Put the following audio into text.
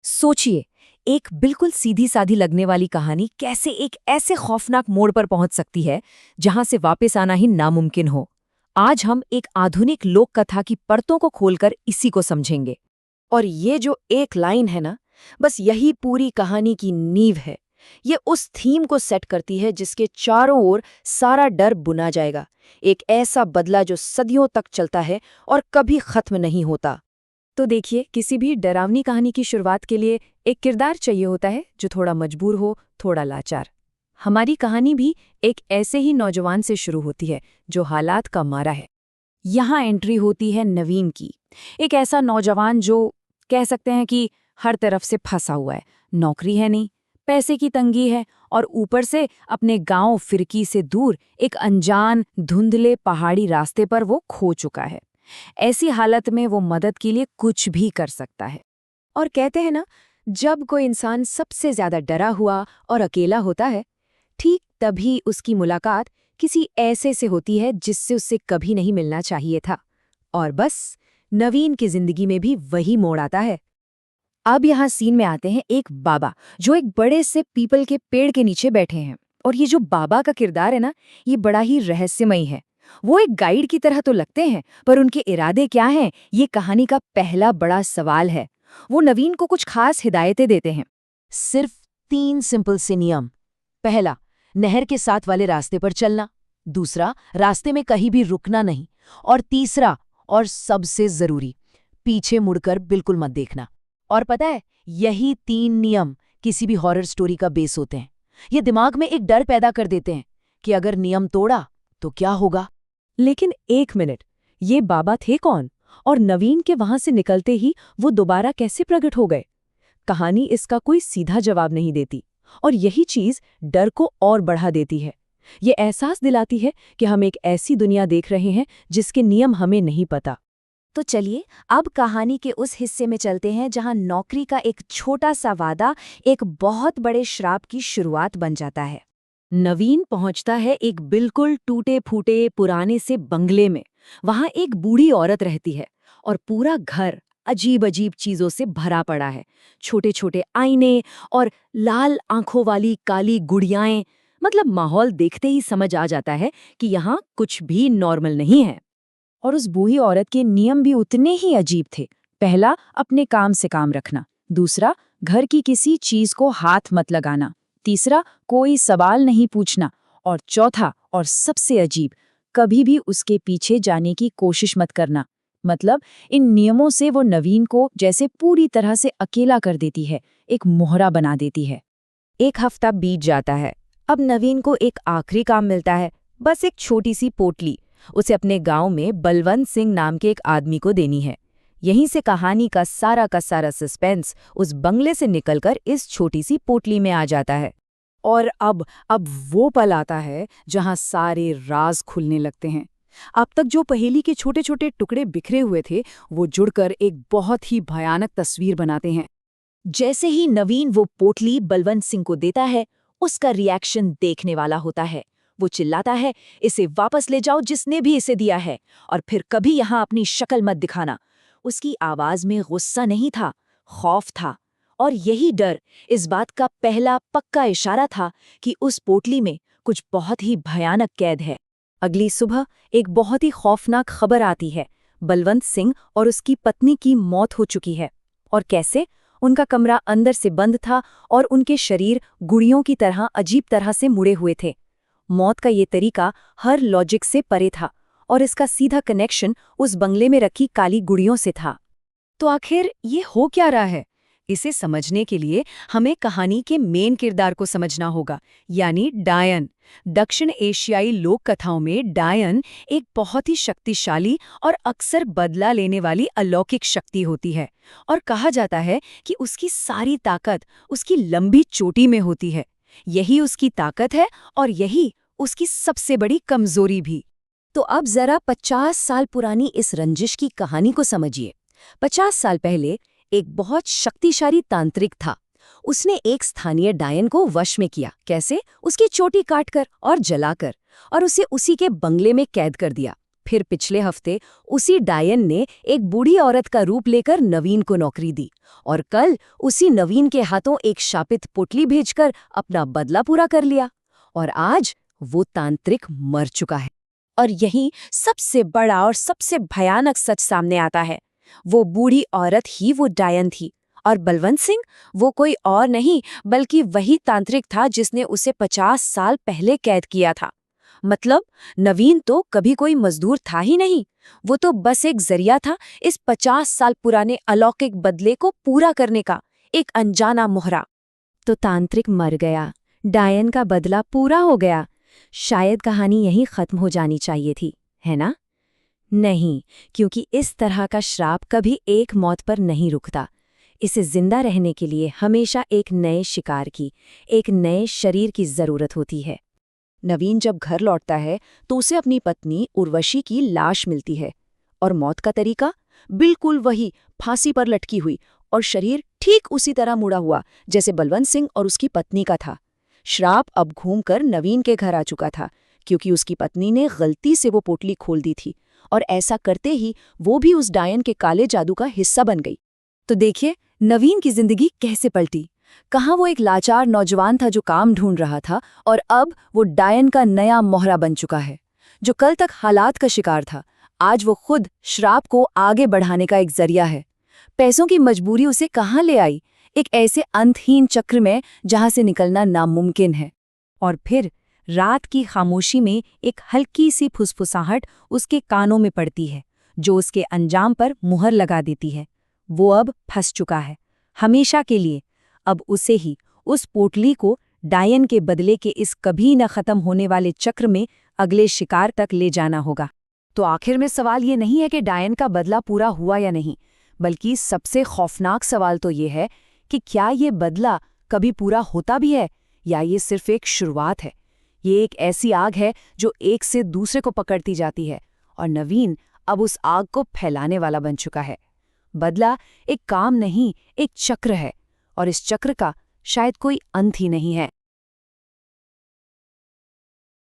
सोचिए, एक बिल्कुल सीधी साधी लगने वाली कहानी कैसे एक ऐसे खौफनाक मोड़ पर पहुंच सकती है जहां से वापस आना ही नामुमकिन हो। आज हम एक आधुनिक लोक कथा की परतों को खोलकर इसी को समझेंगे। और ये जो एक लाइन है ना, बस यही पूरी कहानी की नींव है। ये उस थीम को सेट करती है जिसके चारों ओर सारा डर बुना जाएगा। एक ऐसा बदला जो सदियों तक चलता है और कभी खत्म नहीं होता। तो देखिए, किसी भी डरावनी कहानी की शुरुआत के लिए एक किरदार चाहिए होता है जो थोड़ा मजबूर हो, थोड़ा लाचार। हमारी कहानी भी एक ऐसे ही नौजवान से शुरू होती है जो हालात का मारा है। यहाँ एंट्री होती है नवीन की। एक ऐसा नौजवान जो कह सकते हैं कि हर तरफ से फंसा हुआ है। नौकरी है नहीं, पैसे की तंगी है, और ऊपर से अपने गांव फिरकी से दूर एक अनजान धुंधले पहाड़ी रास्ते पर वो खो चुका है। ऐसी हालत में वो मदद के लिए कुछ भी कर सकता है। और कहते हैं ना, जब कोई इंसान सबसे ज्यादा डरा हुआ और अकेला होता है, ठीक तभी उसकी मुलाकात किसी ऐसे से होती है जिससे उससे कभी नहीं मिलना चाहिए था। और बस नवीन की जिंदगी में भी वही मोड़ आता है। अब यहाँ सीन में आते हैं एक बाबा जो एक बड़े से पीपल के पेड़ के नीचे बैठे हैं। और ये जो बाबा का किरदार है ना, ये बड़ा ही रहस्यमयी है। वो एक गाइड की तरह तो लगते हैं, पर उनके इरादे क्या हैं, ये कहानी का पहला बड़ा सवाल है। वो नवीन को कुछ खास हिदायतें देते हैं। सिर्फ 3 सिंपल से नियम। पहला, नहर के साथ वाले रास्ते पर चलना। दूसरा, रास्ते में कहीं भी रुकना नहीं। और तीसरा, और सबसे जरूरी, पीछे मुड़कर बिल्कुल मत देखना। और पता है, यही 3 नियम किसी भी हॉरर स्टोरी का बेस होते हैं। ये दिमाग में एक डर पैदा कर देते हैं कि अगर नियम तोड़ा तो क्या होगा। लेकिन एक मिनट, ये बाबा थे कौन? और नवीन के वहां से निकलते ही वो दोबारा कैसे प्रकट हो गए? कहानी इसका कोई सीधा जवाब नहीं देती, और यही चीज डर को और बढ़ा देती है। ये एहसास दिलाती है कि हम एक ऐसी दुनिया देख रहे हैं जिसके नियम हमें नहीं पता। तो चलिए, अब कहानी के उस हिस्से में चलते हैं जहां नौकरी का एक छोटा सा वादा एक बहुत बड़े श्राप की शुरुआत बन जाता है। नवीन पहुंचता है एक बिल्कुल टूटे-फूटे पुराने से बंगले में। वहां एक बूढ़ी औरत रहती है, और पूरा घर अजीब-अजीब चीजों से भरा पड़ा है। छोटे-छोटे आईने और लाल आंखों वाली काली गुड़ियाएं। मतलब माहौल देखते ही समझ आ जाता है कि यहाँ कुछ भी नॉर्मल नहीं है। और उस बूढ़ी औरत के नियम भी उतने ही अजीब थे। पहला, अपने काम से काम रखना। दूसरा, घर की किसी चीज को हाथ मत लगाना। तीसरा, कोई सवाल नहीं पूछना। और चौथा और सबसे अजीब, कभी भी उसके पीछे जाने की कोशिश मत करना। मतलब इन नियमों से वो नवीन को जैसे पूरी तरह से अकेला कर देती है, एक मोहरा बना देती है। एक हफ्ता बीत जाता है। अब नवीन को एक आखिरी काम मिलता है, बस एक छोटी सी पोटली। उसे अपने गांव में बलवंत सिंह नाम के एक आदमी को देनी है। यहीं से कहानी का सारा सस्पेंस उस बंगले से निकलकर इस छोटी सी पोटली में आ जाता है। और अब वो पल आता है जहां सारे राज खुलने लगते हैं। अब तक जो पहेली के छोटे छोटे टुकड़े बिखरे हुए थे, वो जुड़कर एक बहुत ही भयानक तस्वीर बनाते हैं। जैसे ही नवीन वो पोटली बलवंत सिंह को देता है, उसका रिएक्शन देखने वाला होता है। वो चिल्लाता है, इसे वापस ले जाओ जिसने भी इसे दिया है, और फिर कभी यहाँ अपनी शक्ल मत दिखाना। उसकी आवाज में गुस्सा नहीं था, खौफ था। और यही डर इस बात का पहला पक्का इशारा था कि उस पोटली में कुछ बहुत ही भयानक कैद है। अगली सुबह एक बहुत ही खौफनाक खबर आती है। बलवंत सिंह और उसकी पत्नी की मौत हो चुकी है। और कैसे? उनका कमरा अंदर से बंद था, और उनके शरीर गुड़ियों की तरह अजीब तरह से मुड़े हुए थे। मौत का ये तरीका हर लॉजिक से परे था, और इसका सीधा कनेक्शन उस बंगले में रखी काली गुड़ियों से था। तो आखिर ये हो क्या रहा है? इसे समझने के लिए हमें कहानी के मेन किरदार को समझना होगा, यानी डायन। दक्षिण एशियाई लोक कथाओं में डायन एक बहुत ही शक्तिशाली और अक्सर बदला लेने वाली अलौकिक शक्ति होती है, और कहा जाता है कि उसकी सारी ताकत उसकी लंबी चोटी में होती है। यही उसकी ताकत है, और यही उसकी सबसे बड़ी कमजोरी भी। तो अब जरा 50 साल पुरानी इस रंजिश की कहानी को समझिए। 50 साल पहले एक बहुत शक्तिशाली तांत्रिक था। उसने एक स्थानीय डायन को वश में किया। कैसे? उसकी चोटी काटकर और जलाकर, और उसे उसी के बंगले में कैद कर दिया। फिर पिछले हफ्ते उसी डायन ने एक बूढ़ी औरत का रूप लेकर नवीन को नौकरी दी और कल उसी नवीन के हाथों एक शापित पोटली भेजकर अपना बदला पूरा कर लिया। और आज वो तांत्रिक मर चुका है। और यही सबसे बड़ा और सबसे भयानक सच सामने आता है। वो बूढ़ी औरत ही वो डायन थी और बलवंत सिंह वो कोई और नहीं बल्कि वही तांत्रिक था जिसने उसे 50 साल पहले कैद किया था। मतलब नवीन तो कभी कोई मजदूर था ही नहीं, वो तो बस एक जरिया था इस 50 साल पुराने अलौकिक बदले को पूरा करने का, एक अनजाना मोहरा। तो तांत्रिक मर गया, डायन का बदला पूरा हो गया। शायद कहानी यहीं खत्म हो जानी चाहिए थी, है ना? नहीं, क्योंकि इस तरह का श्राप कभी एक मौत पर नहीं रुकता। इसे जिंदा रहने के लिए हमेशा एक नए शिकार की, एक नए शरीर की जरूरत होती है। नवीन जब घर लौटता है तो उसे अपनी पत्नी उर्वशी की लाश मिलती है और मौत का तरीका बिल्कुल वही, फांसी पर लटकी हुई और शरीर ठीक उसी तरह मुड़ा हुआ जैसे बलवंत सिंह और उसकी पत्नी का था। श्राप अब घूमकर नवीन के घर आ चुका था क्योंकि उसकी पत्नी ने गलती से वो पोटली खोल दी थी और ऐसा करते ही वो भी उस डायन के काले जादू का हिस्सा बन गई। तो देखिए नवीन की जिंदगी कैसे पलटी। कहाँ वो एक लाचार नौजवान था जो काम ढूंढ रहा था और अब वो डायन का नया मोहरा बन चुका है। जो कल तक हालात का शिकार था, आज वो खुद श्राप को आगे बढ़ाने का एक जरिया है। पैसों की मजबूरी उसे कहाँ ले आई, एक ऐसे अंतहीन चक्र में जहां से निकलना नामुमकिन है। और फिर रात की खामोशी में एक हल्की सी फुसफुसाहट उसके कानों में पड़ती है जो उसके अंजाम पर मुहर लगा देती है। वो अब फंस चुका है, हमेशा के लिए। अब उसे ही उस पोटली को डायन के बदले के इस कभी न खत्म होने वाले चक्र में अगले शिकार तक ले जाना होगा। तो आखिर में सवाल ये नहीं है कि डायन का बदला पूरा हुआ या नहीं, बल्कि सबसे खौफनाक सवाल तो ये है कि क्या ये बदला कभी पूरा होता भी है या ये सिर्फ एक शुरुआत है। ये एक ऐसी आग है जो एक से दूसरे को पकड़ती जाती है और नवीन अब उस आग को फैलाने वाला बन चुका है। बदला एक काम नहीं, एक चक्र है और इस चक्र का शायद कोई अंत ही नहीं है।